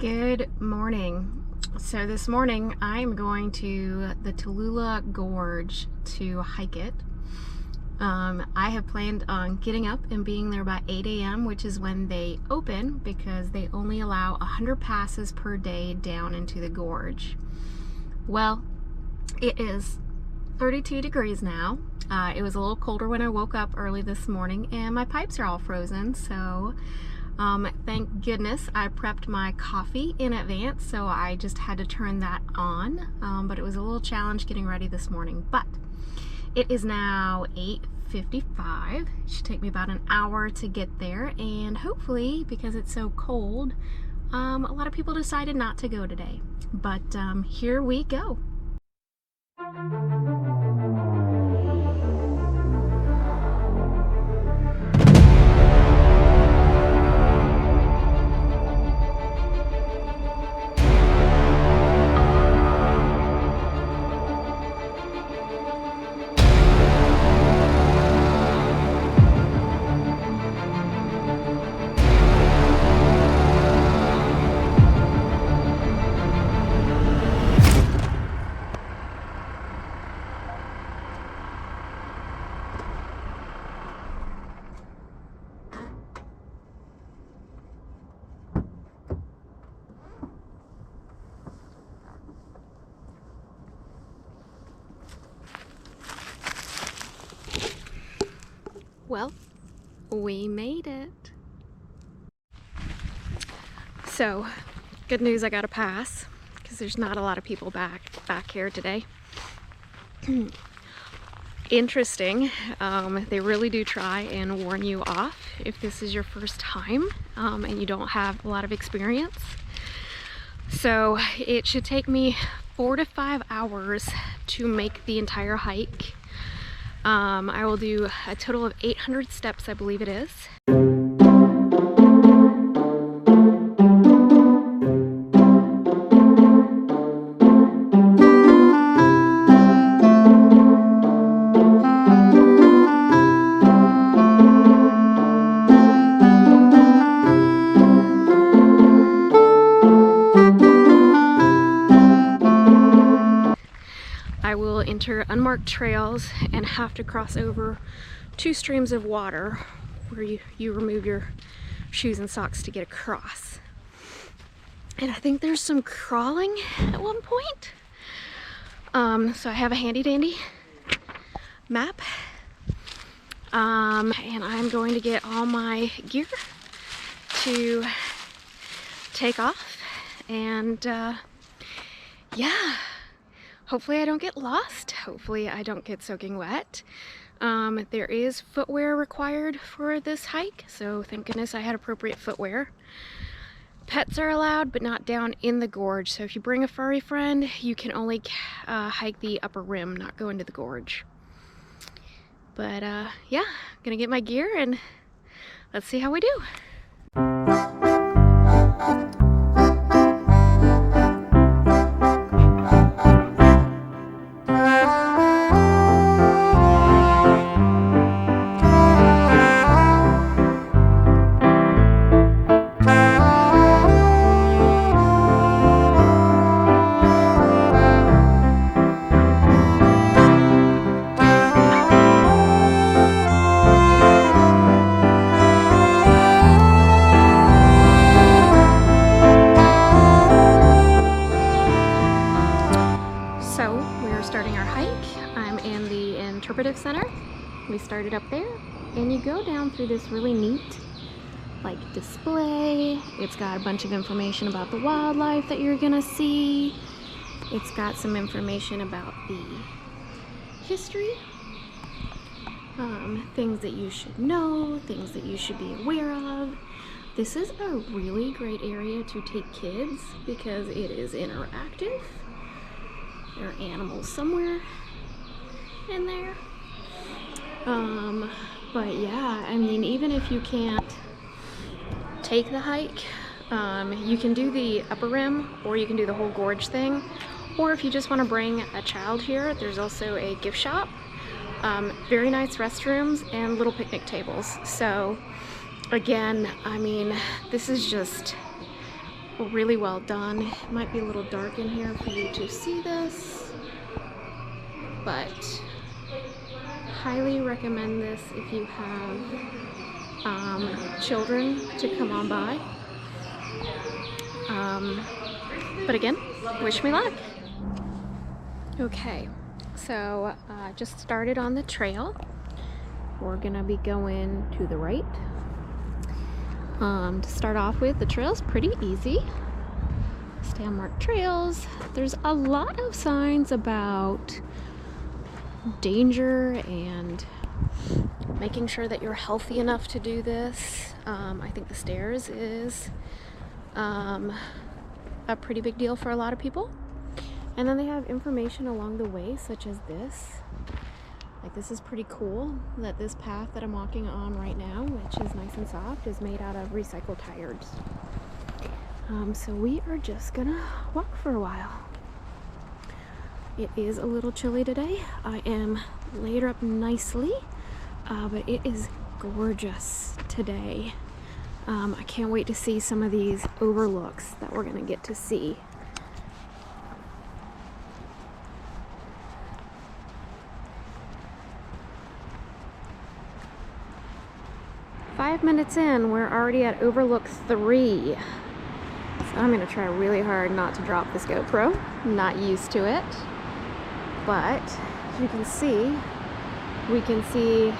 Good morning. So this morning I'm going to the Tallulah Gorge to hike it. I have planned on getting up and being there by 8 a.m., which is when they open, because they only allow 100 passes per day down into the gorge. Well, it is 32 degrees now. It was a little colder when I woke up early this morning, and my pipes are all frozen, so thank goodness I prepped my coffee in advance, so I just had to turn that on. But it was a little challenge getting ready this morning. But it is now 8:55. It should take me about an hour to get there, and hopefully, because it's so cold, a lot of people decided not to go today. But here we go. Well, we made it. So, good news, I got a pass because there's not a lot of people back here today. Interesting, they really do try and warn you off if this is your first time and you don't have a lot of experience. So it should take me 4 to 5 hours to make the entire hike. I will do a total of 800 steps, I believe it is. I will enter unmarked trails and have to cross over 2 streams of water where you remove your shoes and socks to get across. And I think there's some crawling at one point. So I have a handy dandy map. And I'm going to get all my gear to take off. And yeah. Hopefully I don't get lost. Hopefully I don't get soaking wet. There is footwear required for this hike, so thank goodness I had appropriate footwear. Pets are allowed, but not down in the gorge. So if you bring a furry friend, you can only hike the upper rim, not go into the gorge. But yeah, gonna get my gear and let's see how we do. Starting our hike. I'm in the interpretive center. We started up there, and you go down through this really neat display. It's got a bunch of information about the wildlife that you're gonna see. It's got some information about the history, things that you should know, things that you should be aware of. This is a really great area to take kids because it is interactive. There are animals somewhere in there. But yeah, I mean, even if you can't take the hike, you can do the upper rim, or you can do the whole gorge thing. Or if you just want to bring a child here, there's also a gift shop, very nice restrooms, and little picnic tables. So again, I mean, this is just really well done. It might be a little dark in here for you to see this, but highly recommend this if you have children to come on by. But again, wish me luck. Okay, so just started on the trail. We're gonna be going to the right. To start off with, the trail's pretty easy. Stay on marked trails. There's a lot of signs about danger and making sure that you're healthy enough to do this. I think the stairs is a pretty big deal for a lot of people. And then they have information along the way, such as this. Like, this is pretty cool that this path that I'm walking on right now, which is nice and soft, is made out of recycled tires. So we are just gonna walk for a while. It is a little chilly today. I am layered up nicely, but it is gorgeous today. I can't wait to see some of these overlooks that we're gonna get to see. Five minutes in, we're already at overlook 3. So I'm gonna try really hard not to drop this GoPro. I'm not used to it. But as you can see, we can see,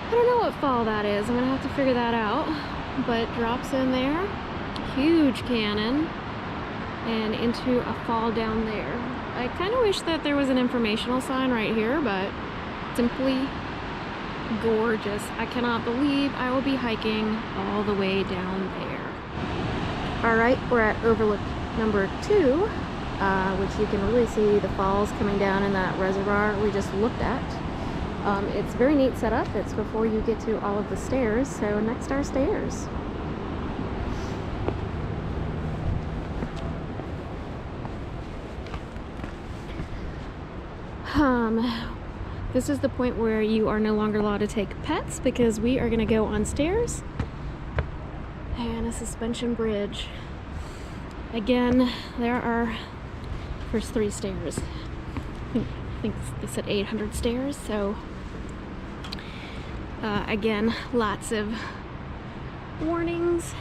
I don't know what fall that is. I'm gonna have to figure that out. But it drops in there, huge canyon, and into a fall down there. I kind of wish that there was an informational sign right here, but simply gorgeous. I cannot believe I will be hiking all the way down there. All right, we're at overlook number 2, which you can really see the falls coming down in that reservoir we just looked at. It's very neat setup. It's before you get to all of the stairs, so next are stairs. This is the point where you are no longer allowed to take pets because we are going to go on stairs and a suspension bridge. Again, there are first 3 stairs. I think they said 800 stairs, so again, lots of warnings.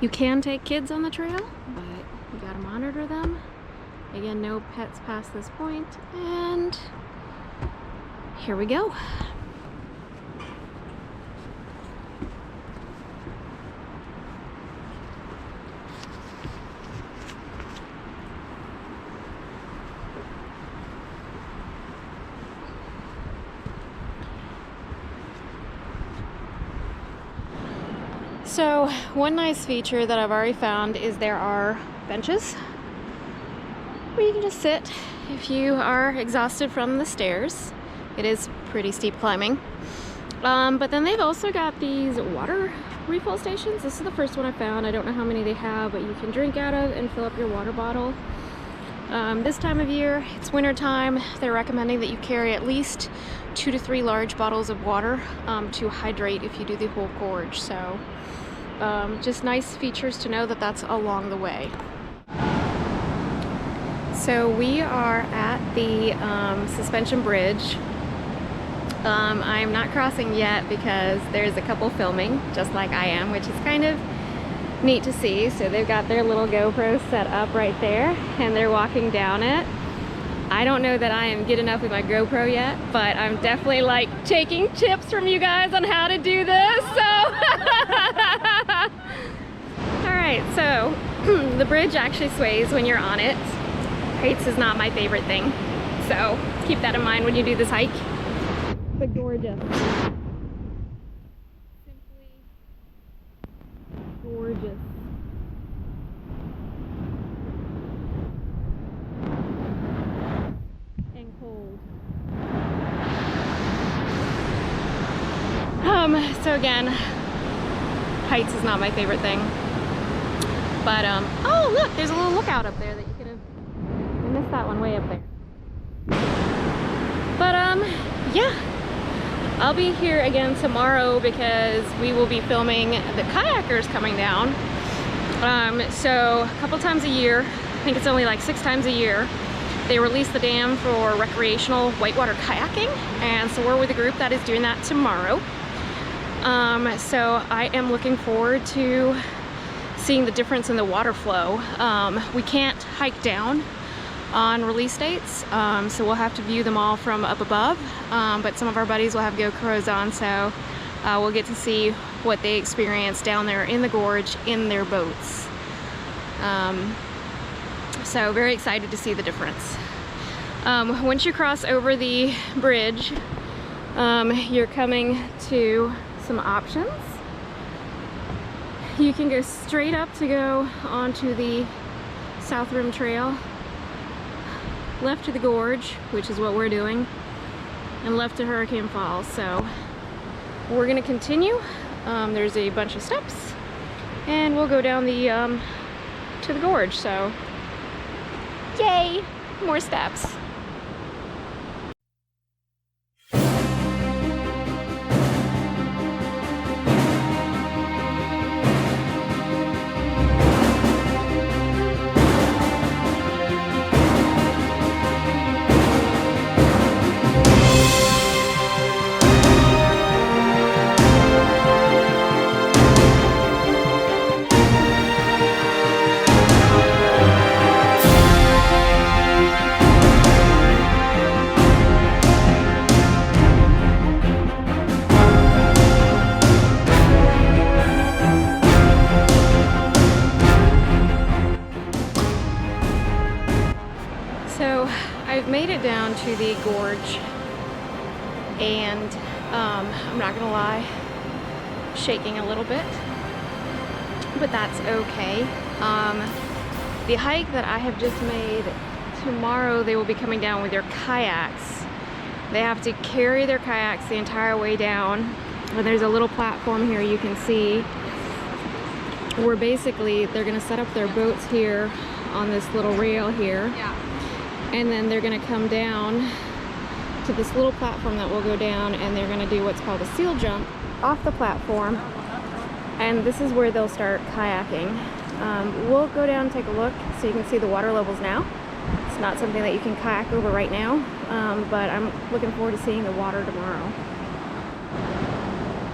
You can take kids on the trail, but you gotta monitor them. Again, no pets past this point, and here we go. So one nice feature that I've already found is there are benches where you can just sit if you are exhausted from the stairs. It is pretty steep climbing. But then they've also got these water refill stations. This is the first one I found. I don't know how many they have, but you can drink out of and fill up your water bottle. This time of year, it's winter time. They're recommending that you carry at least 2 to 3 large bottles of water to hydrate if you do the whole gorge. So just nice features to know that that's along the way. So we are at the suspension bridge. I'm not crossing yet because there's a couple filming, just like I am, which is kind of neat to see. So they've got their little GoPro set up right there, and they're walking down it. I don't know that I am good enough with my GoPro yet, but I'm definitely like taking tips from you guys on how to do this. So, all right, so the bridge actually sways when you're on it. Heights is not my favorite thing, so keep that in mind when you do this hike. But gorgeous. Simply gorgeous. And cold. So again, heights is not my favorite thing. But oh look, there's a little lookout up there that you could have. I missed that one way up there. But yeah. I'll be here again tomorrow because we will be filming the kayakers coming down. So a couple times a year, I think it's only like 6 times a year, they release the dam for recreational whitewater kayaking, and so we're with a group that is doing that tomorrow. So I am looking forward to seeing the difference in the water flow. We can't hike down on release dates, so we'll have to view them all from up above, but some of our buddies will have GoPros on, so we'll get to see what they experience down there in the gorge in their boats. So very excited to see the difference. Once you cross over the bridge, you're coming to some options. You can go straight up to go onto the South Rim Trail, left to the gorge, which is what we're doing, and left to Hurricane Falls. So we're gonna continue. There's a bunch of steps, and we'll go down the to the gorge. So yay, more steps. I've made it down to the gorge, and I'm not gonna lie, shaking a little bit, but that's okay. The hike that I have just made, tomorrow they will be coming down with their kayaks. They have to carry their kayaks the entire way down, and there's a little platform here you can see where basically they're gonna set up their boats here on this little rail here. And then they're gonna come down to this little platform that will go down, and they're gonna do what's called a seal jump off the platform. And this is where they'll start kayaking. We'll go down and take a look so you can see the water levels now. It's not something that you can kayak over right now, but I'm looking forward to seeing the water tomorrow.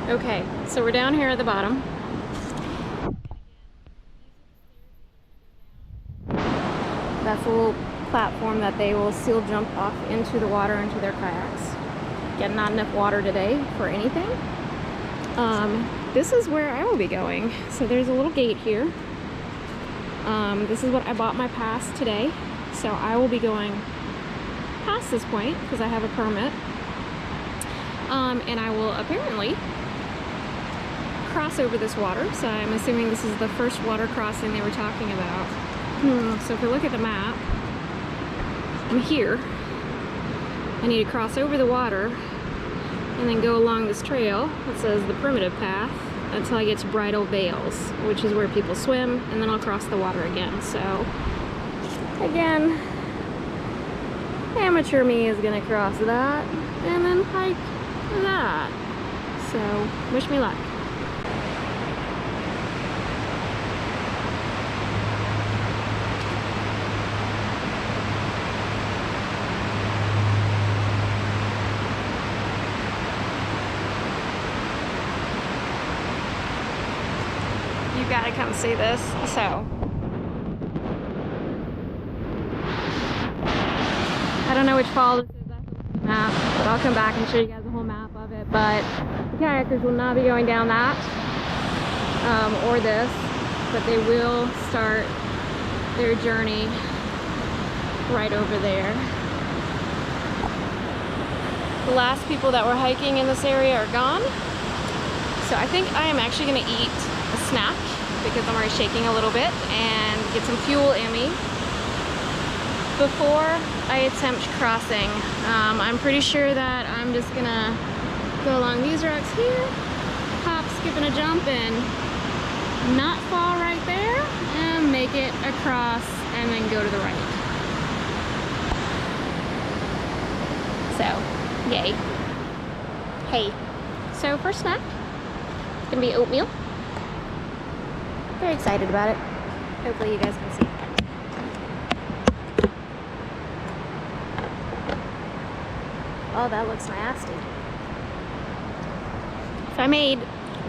Okay, so we're down here at the bottom. That's a little platform that they will seal jump off into the water into their kayaks. Again, not enough water today for anything. This is where I will be going. So there's a little gate here. This is what I bought my pass today. So I will be going past this point because I have a permit. And I will apparently cross over this water. So I'm assuming this is the first water crossing they were talking about. So if we look at the map, I'm here. I need to cross over the water and then go along this trail that says the primitive path until I get to Bridal Veils, which is where people swim, and then I'll cross the water again. So again, amateur me is gonna cross that and then hike that. So wish me luck. You gotta come see this. So I don't know which fall this is. I have to look at the map, but I'll come back and show you guys a whole map of it. But the kayakers will not be going down that or this, but they will start their journey right over there. The last people that were hiking in this area are gone, so I think I am actually going to eat a snack because I'm already shaking a little bit, and get some fuel in me before I attempt crossing. I'm pretty sure that I'm just gonna go along these rocks here, hop, skip, and a jump, and not fall right there, and make it across and then go to the right. So, yay. hay. So for snack, it's gonna be oatmeal. Very excited about it. Hopefully you guys can see. Oh, that looks nasty. So I made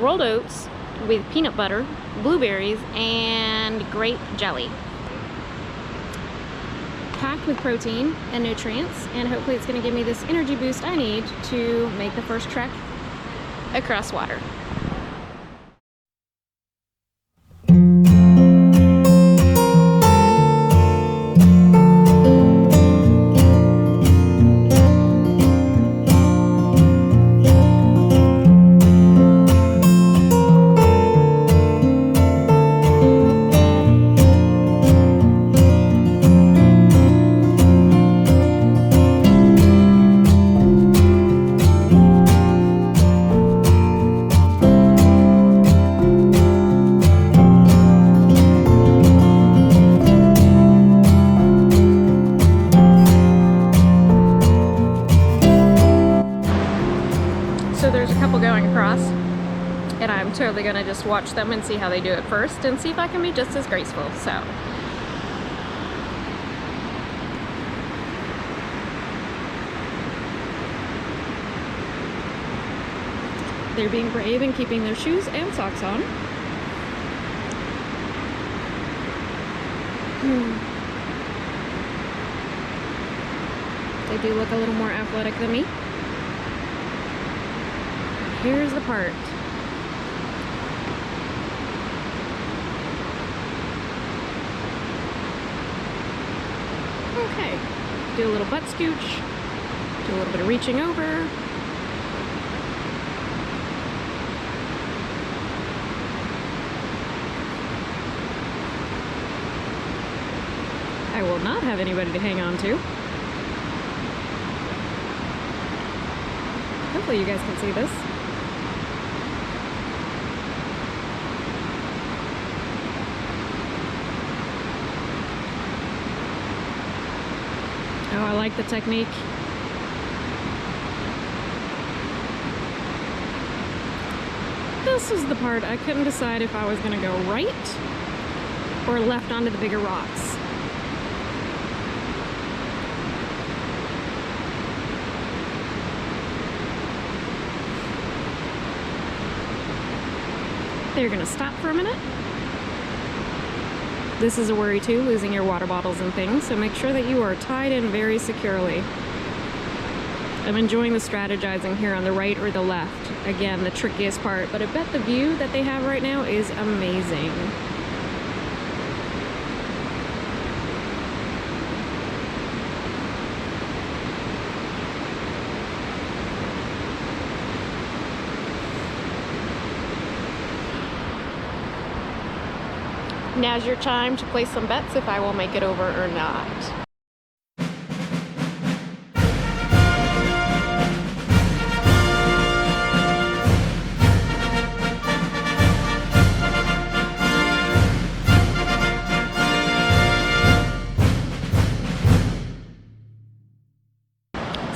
rolled oats with peanut butter, blueberries, and grape jelly. Packed with protein and nutrients, and hopefully it's going to give me this energy boost I need to make the first trek across water. So there's a couple going across, and I'm totally gonna just watch them and see how they do it first and see if I can be just as graceful. So they're being brave and keeping their shoes and socks on. They do look a little more athletic than me. Here's the part. Okay, do a little butt scooch, do a little bit of reaching over. I will not have anybody to hang on to. Hopefully you guys can see this. Oh, I like the technique. This is the part I couldn't decide if I was going to go right or left onto the bigger rocks. They're going to stop for a minute. This is a worry too, losing your water bottles and things, so make sure that you are tied in very securely. I'm enjoying the strategizing here on the right or the left. Again, the trickiest part, but I bet the view that they have right now is amazing. Now's your time to place some bets if I will make it over or not.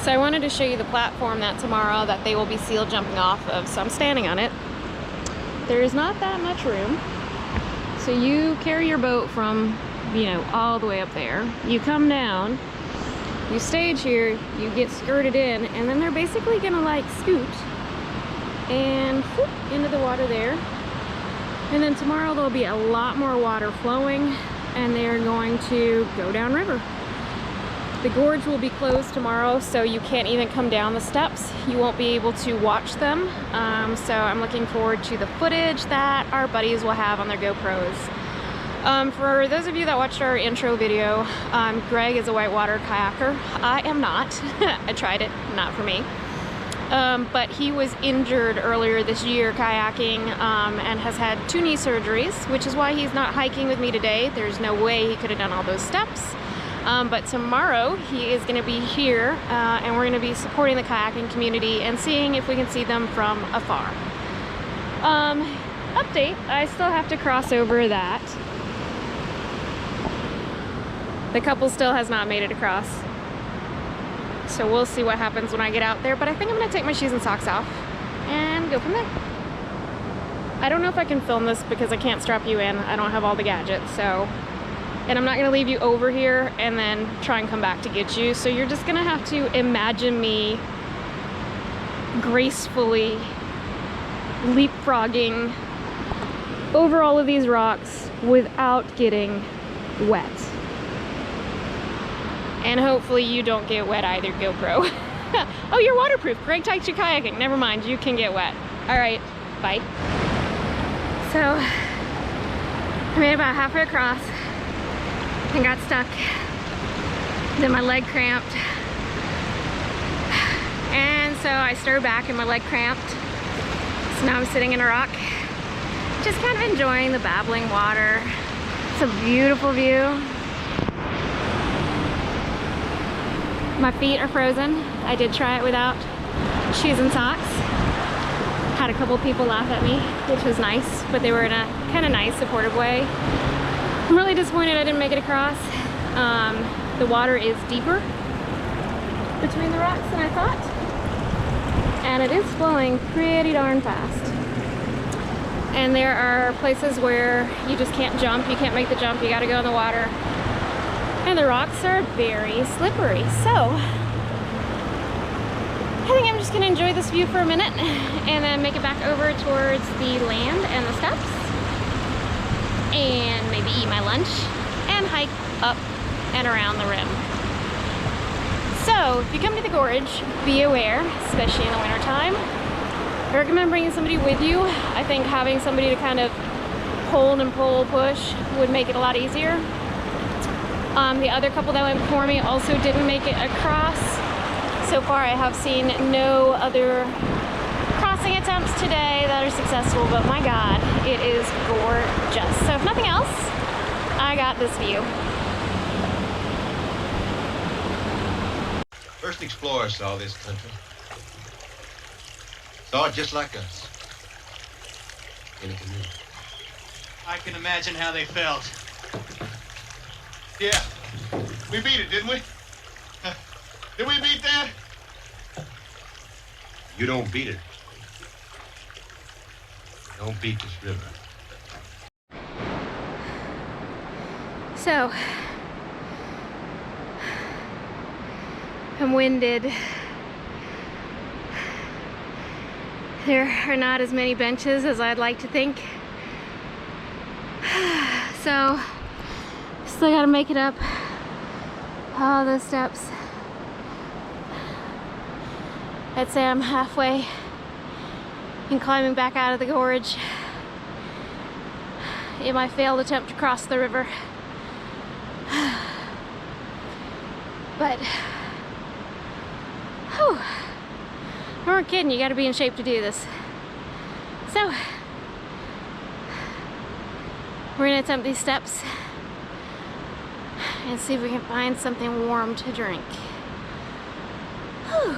So I wanted to show you the platform that tomorrow that they will be seal jumping off of, so I'm standing on it. There is not that much room. So you carry your boat from, you know, all the way up there. You come down, you stage here, you get skirted in, and then they're basically gonna like scoot and whoop, into the water there. And then tomorrow there'll be a lot more water flowing, and they're going to go downriver. The gorge will be closed tomorrow, so you can't even come down the steps. You won't be able to watch them. So I'm looking forward to the footage that our buddies will have on their GoPros. For those of you that watched our intro video, Greg is a whitewater kayaker. I am not. I tried it, not for me. But he was injured earlier this year kayaking and has had 2 knee surgeries, which is why he's not hiking with me today. There's no way he could have done all those steps. But tomorrow he is going to be here and we're going to be supporting the kayaking community and seeing if we can see them from afar. Update, I still have to cross over that. The couple still has not made it across. So we'll see what happens when I get out there, but I think I'm going to take my shoes and socks off. and go from there. I don't know if I can film this because I can't strap you in. I don't have all the gadgets, so. And I'm not gonna leave you over here and then try and come back to get you. So you're just gonna have to imagine me gracefully leapfrogging over all of these rocks without getting wet. And hopefully you don't get wet either, GoPro. Oh, you're waterproof. Greg takes you kayaking. Never mind, you can get wet. All right, bye. So, I made about halfway across and got stuck. Then my leg cramped. And so I stirred back and my leg cramped. So now I'm sitting in a rock, just kind of enjoying the babbling water. It's a beautiful view. My feet are frozen. I did try it without shoes and socks. Had a couple people laugh at me, which was nice, but they were in a kind of nice, supportive way. I'm really disappointed I didn't make it across. The water is deeper between the rocks than I thought. And it is flowing pretty darn fast. And there are places where you just can't jump. You can't make the jump. You gotta go in the water. And the rocks are very slippery. So I think I'm just gonna enjoy this view for a minute and then make it back over towards the land and the steps. And maybe eat my lunch and hike up and around the rim. So if you come to the gorge, be aware, especially in the winter time. I recommend bringing somebody with you. I think having somebody to kind of hold and pull, push would make it a lot easier. The other couple that went before me also didn't make it across. So far I have seen no other crossing attempts today that are successful, but my God, it is gorgeous. So if nothing else, I got this view. First explorers saw this country. Saw it just like us. In a canoe. I can imagine how they felt. Yeah. We beat it, didn't we? Did we beat that? You don't beat it. Don't beat this river. So, I'm winded. There are not as many benches as I'd like to think. So, still gotta make it up all those steps. I'd say I'm halfway in climbing back out of the gorge in my failed attempt to cross the river. But, whew, we weren't kidding, you gotta be in shape to do this. So, we're gonna attempt these steps and see if we can find something warm to drink. Whew.